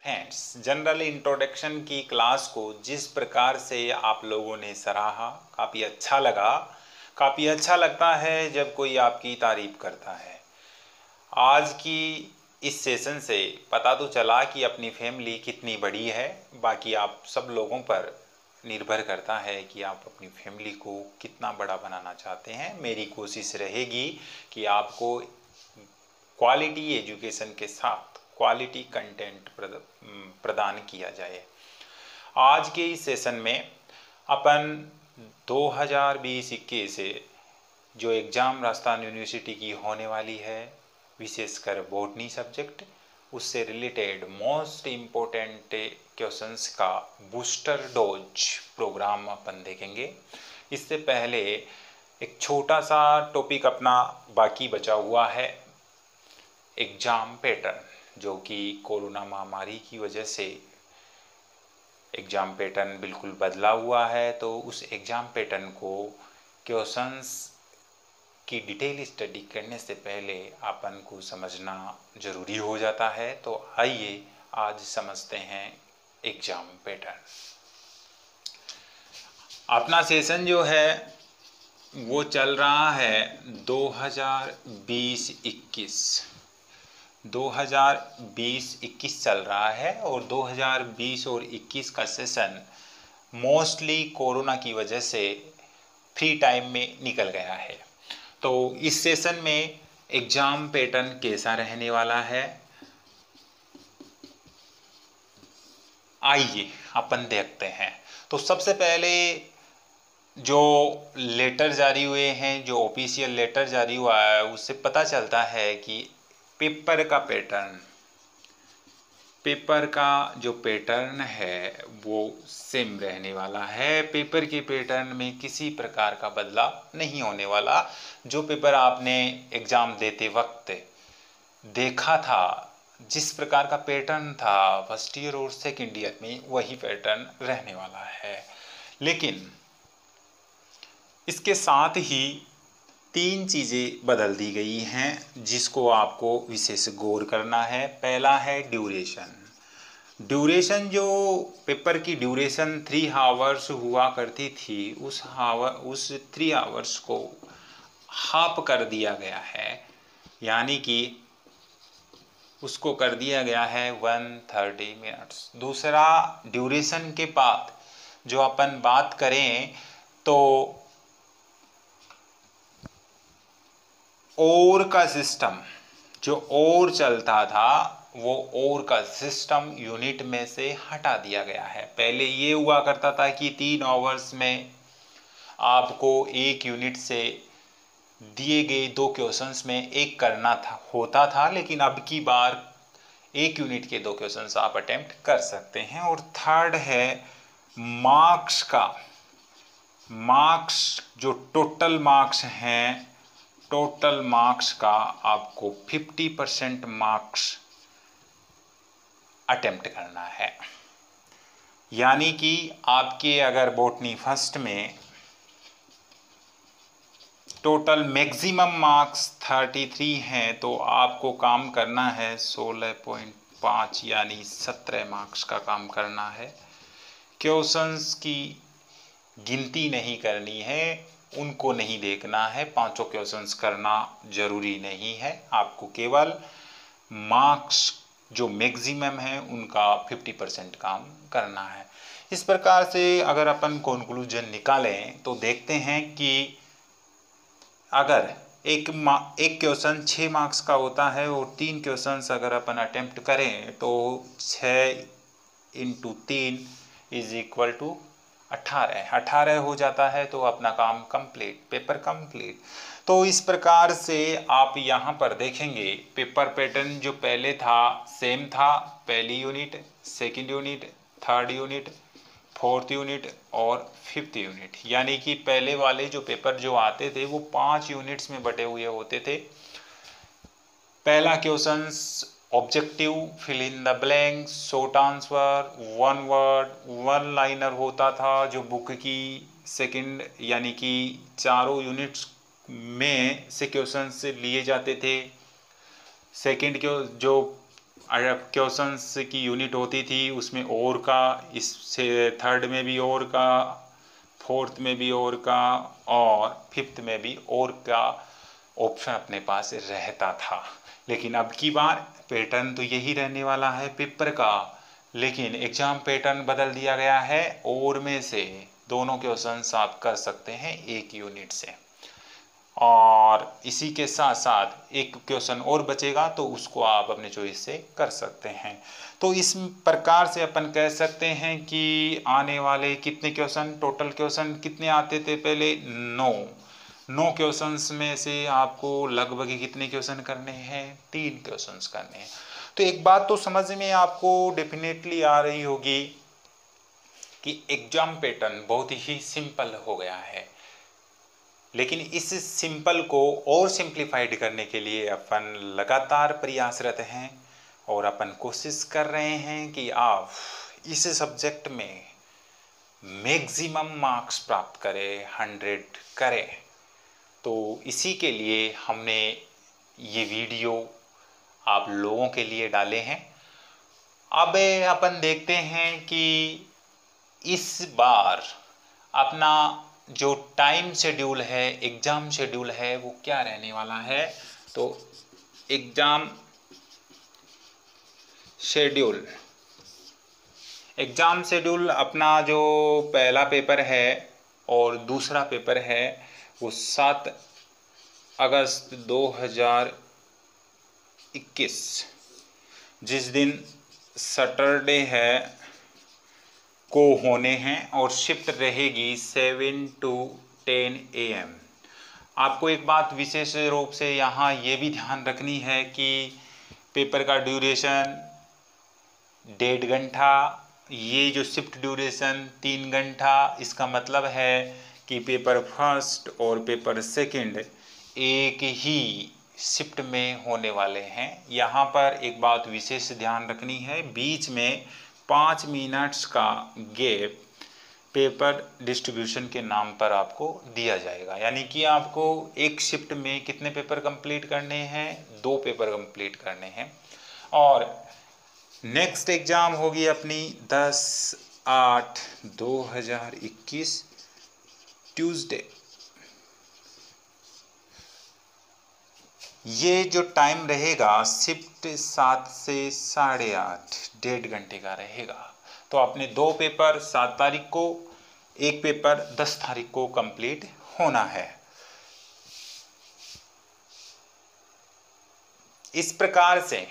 Friends, general introduction की class को जिस प्रकार से आप लोगों ने सराहा, काफ़ी अच्छा लगा। काफ़ी अच्छा लगता है जब कोई आपकी तारीफ करता है। आज की इस सेशन से पता तो चला कि अपनी फैमिली कितनी बड़ी है। बाकी आप सब लोगों पर निर्भर करता है कि आप अपनी फैमिली को कितना बड़ा बनाना चाहते हैं। मेरी कोशिश रहेगी कि आपको क्वालिटी एजुकेशन के साथ क्वालिटी कंटेंट प्रदान किया जाए। आज के इस सेशन में अपन 2020-21 से जो एग्ज़ाम राजस्थान यूनिवर्सिटी की होने वाली है, विशेषकर बॉटनी सब्जेक्ट, उससे रिलेटेड मोस्ट इम्पोर्टेंट क्वेश्चंस का बूस्टर डोज प्रोग्राम अपन देखेंगे। इससे पहले एक छोटा सा टॉपिक अपना बाकी बचा हुआ है, एग्ज़ाम पैटर्न, जो कि कोरोना महामारी की वजह से एग्ज़ाम पैटर्न बिल्कुल बदला हुआ है। तो उस एग्ज़ाम पैटर्न को क्वेश्चंस की डिटेल स्टडी करने से पहले अपन को समझना ज़रूरी हो जाता है। तो आइए आज समझते हैं एग्ज़ाम पैटर्न। अपना सेशन जो है वो चल रहा है 2020-21 चल रहा है, और 2020 और 21 का सेशन मोस्टली कोरोना की वजह से फ्री टाइम में निकल गया है। तो इस सेशन में एग्ज़ाम पैटर्न कैसा रहने वाला है, आइए अपन देखते हैं। तो सबसे पहले जो लेटर जारी हुए हैं, जो ऑफिशियल लेटर जारी हुआ है, उससे पता चलता है कि पेपर का जो पैटर्न है वो सेम रहने वाला है। पेपर के पैटर्न में किसी प्रकार का बदलाव नहीं होने वाला। जो पेपर आपने एग्ज़ाम देते वक्त देखा था, जिस प्रकार का पैटर्न था फर्स्ट ईयर और सेकेंड ईयर में, वही पैटर्न रहने वाला है। लेकिन इसके साथ ही तीन चीज़ें बदल दी गई हैं जिसको आपको विशेष गौर करना है। पहला है ड्यूरेशन जो पेपर की ड्यूरेशन 3 आवर्स हुआ करती थी, उस 3 आवर्स को हाफ कर दिया गया है, यानी कि उसको कर दिया गया है 130 मिनट्स। दूसरा, ड्यूरेशन के बाद जो अपन बात करें तो और का सिस्टम, जो और चलता था वो और का सिस्टम यूनिट में से हटा दिया गया है। पहले ये हुआ करता था कि 3 आवर्स में आपको एक यूनिट से दिए गए 2 क्वेश्चंस में एक करना होता था, लेकिन अब की बार एक यूनिट के 2 क्वेश्चंस आप अटेम्प्ट कर सकते हैं। और थर्ड है मार्क्स जो टोटल मार्क्स का आपको 50% मार्क्स अटेम्प्ट करना है। यानी कि आपके अगर बॉटनी फर्स्ट में टोटल मैक्सिमम मार्क्स 33 हैं, तो आपको काम करना है 16.5 यानी 17 मार्क्स का काम करना है। क्वेश्चंस की गिनती नहीं करनी है, उनको नहीं देखना है, 5 क्वेश्चंस करना जरूरी नहीं है। आपको केवल मार्क्स जो मैक्सिमम है उनका 50% काम करना है। इस प्रकार से अगर अपन कंक्लूजन निकालें तो देखते हैं कि अगर एक क्वेश्चन 6 मार्क्स का होता है और 3 क्वेश्चंस अगर अपन अटेम्प्ट करें तो 6 × 3 = 18 हो जाता है। तो अपना काम कंप्लीट, पेपर कंप्लीट। तो इस प्रकार से आप यहाँ पर देखेंगे पेपर पैटर्न जो पहले था सेम था। पहली unit, second unit, third unit, fourth unit और फिफ्थ यूनिट, यानी कि पहले वाले जो पेपर जो आते थे वो 5 यूनिट्स में बटे हुए होते थे। पहला question objective, fill in the blank, short answer, 1 word, 1 liner होता था जो बुक की सेकंड यानी कि चारों यूनिट्स में से क्वेश्चन से लिए जाते थे। सेकंड जो क्वेश्चंस की यूनिट होती थी, उसमें और का, इससे थर्ड में भी और का, फोर्थ में भी और का, और फिफ्थ में भी और का ऑप्शन अपने पास रहता था। लेकिन अब की बार पैटर्न तो यही रहने वाला है पेपर का, लेकिन एग्जाम पैटर्न बदल दिया गया है। और में से दोनों क्वेश्चंस आप कर सकते हैं एक यूनिट से, और इसी के साथ साथ एक क्वेश्चन और बचेगा तो उसको आप अपने चॉइस से कर सकते हैं। तो इस प्रकार से अपन कह सकते हैं कि आने वाले कितने क्वेश्चन, टोटल क्वेश्चन कितने आते थे पहले, 9 क्वेश्चंस में से आपको लगभग कितने क्वेश्चन करने हैं, 3 क्वेश्चंस करने हैं। तो एक बात तो समझ में आपको डेफिनेटली आ रही होगी कि एग्जाम पैटर्न बहुत ही सिंपल हो गया है, लेकिन इस सिंपल को और सिंप्लीफाइड करने के लिए अपन लगातार प्रयासरत हैं और अपन कोशिश कर रहे हैं कि आप इस सब्जेक्ट में मैक्सिमम मार्क्स प्राप्त करें, 100 करें। तो इसी के लिए हमने ये वीडियो आप लोगों के लिए डाले हैं। अब अपन देखते हैं कि इस बार अपना जो टाइम शेड्यूल है, एग्ज़ाम शेड्यूल है, वो क्या रहने वाला है। तो एग्ज़ाम शेड्यूल अपना जो पहला पेपर है और दूसरा पेपर है वो 7 अगस्त 2021, जिस दिन सैटरडे है को होने हैं, और शिफ्ट रहेगी 7 to 10 AM। आपको एक बात विशेष रूप से यहाँ ये भी ध्यान रखनी है कि पेपर का ड्यूरेशन 1.5 घंटा, ये जो शिफ्ट ड्यूरेशन 3 घंटा, इसका मतलब है कि पेपर फर्स्ट और पेपर सेकंड एक ही शिफ्ट में होने वाले हैं। यहाँ पर एक बात विशेष ध्यान रखनी है, बीच में 5 मिनट्स का गैप पेपर डिस्ट्रीब्यूशन के नाम पर आपको दिया जाएगा। यानी कि आपको एक शिफ्ट में कितने पेपर कंप्लीट करने हैं, 2 पेपर कंप्लीट करने हैं। और नेक्स्ट एग्ज़ाम होगी अपनी 10/8/2021 ट्यूसडे। ये जो टाइम रहेगा शिफ्ट 7 से 8:30, 1.5 घंटे का रहेगा। तो आपने 2 पेपर 7 तारीख को, एक पेपर 10 तारीख को कंप्लीट होना है। इस प्रकार से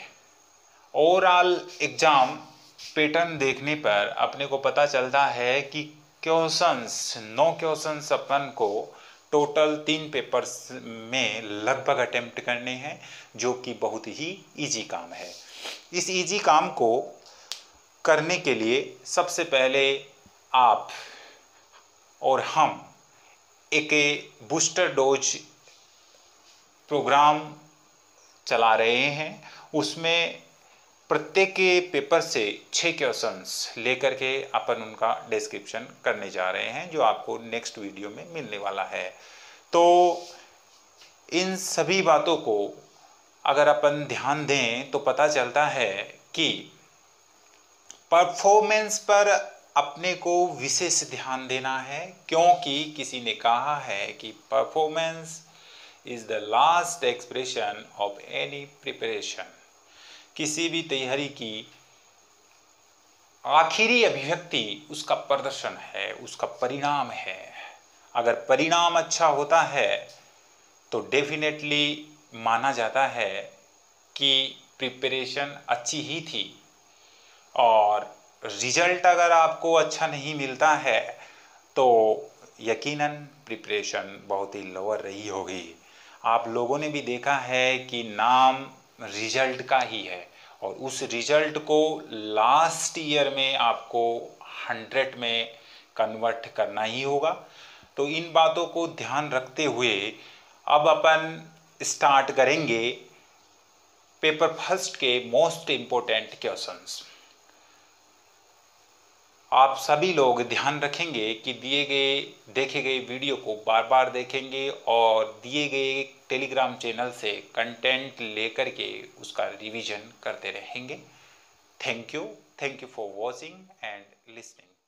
ओवरऑल एग्जाम पैटर्न देखने पर अपने को पता चलता है कि क्वेश्चंस 9 क्वेश्चंस अपन को टोटल 3 पेपर्स में लगभग अटेम्प्ट करने हैं, जो कि बहुत ही इजी काम है। इस इजी काम को करने के लिए सबसे पहले आप और हम एक बूस्टर डोज प्रोग्राम चला रहे हैं। उसमें प्रत्येक पेपर से 6 क्वेश्चंस लेकर के अपन उनका डिस्क्रिप्शन करने जा रहे हैं, जो आपको नेक्स्ट वीडियो में मिलने वाला है। तो इन सभी बातों को अगर अपन ध्यान दें तो पता चलता है कि परफॉर्मेंस पर अपने को विशेष ध्यान देना है, क्योंकि किसी ने कहा है कि performance is the last expression of any preparation. किसी भी तैयारी की आखिरी अभिव्यक्ति उसका प्रदर्शन है, उसका परिणाम है। अगर परिणाम अच्छा होता है तो डेफिनेटली माना जाता है कि प्रिपरेशन अच्छी ही थी, और रिजल्ट अगर आपको अच्छा नहीं मिलता है तो यकीनन प्रिपरेशन बहुत ही लोअर रही होगी। आप लोगों ने भी देखा है कि नाम रिजल्ट का ही है, और उस रिजल्ट को लास्ट ईयर में आपको 100 में कन्वर्ट करना ही होगा। तो इन बातों को ध्यान रखते हुए अब अपन स्टार्ट करेंगे पेपर फर्स्ट के मोस्ट इम्पोर्टेंट क्वेश्चंस। आप सभी लोग ध्यान रखेंगे कि दिए गए देखे गए वीडियो को बार बार देखेंगे और दिए गए टेलीग्राम चैनल से कंटेंट लेकर के उसका रिवीजन करते रहेंगे। Thank you for watching and listening.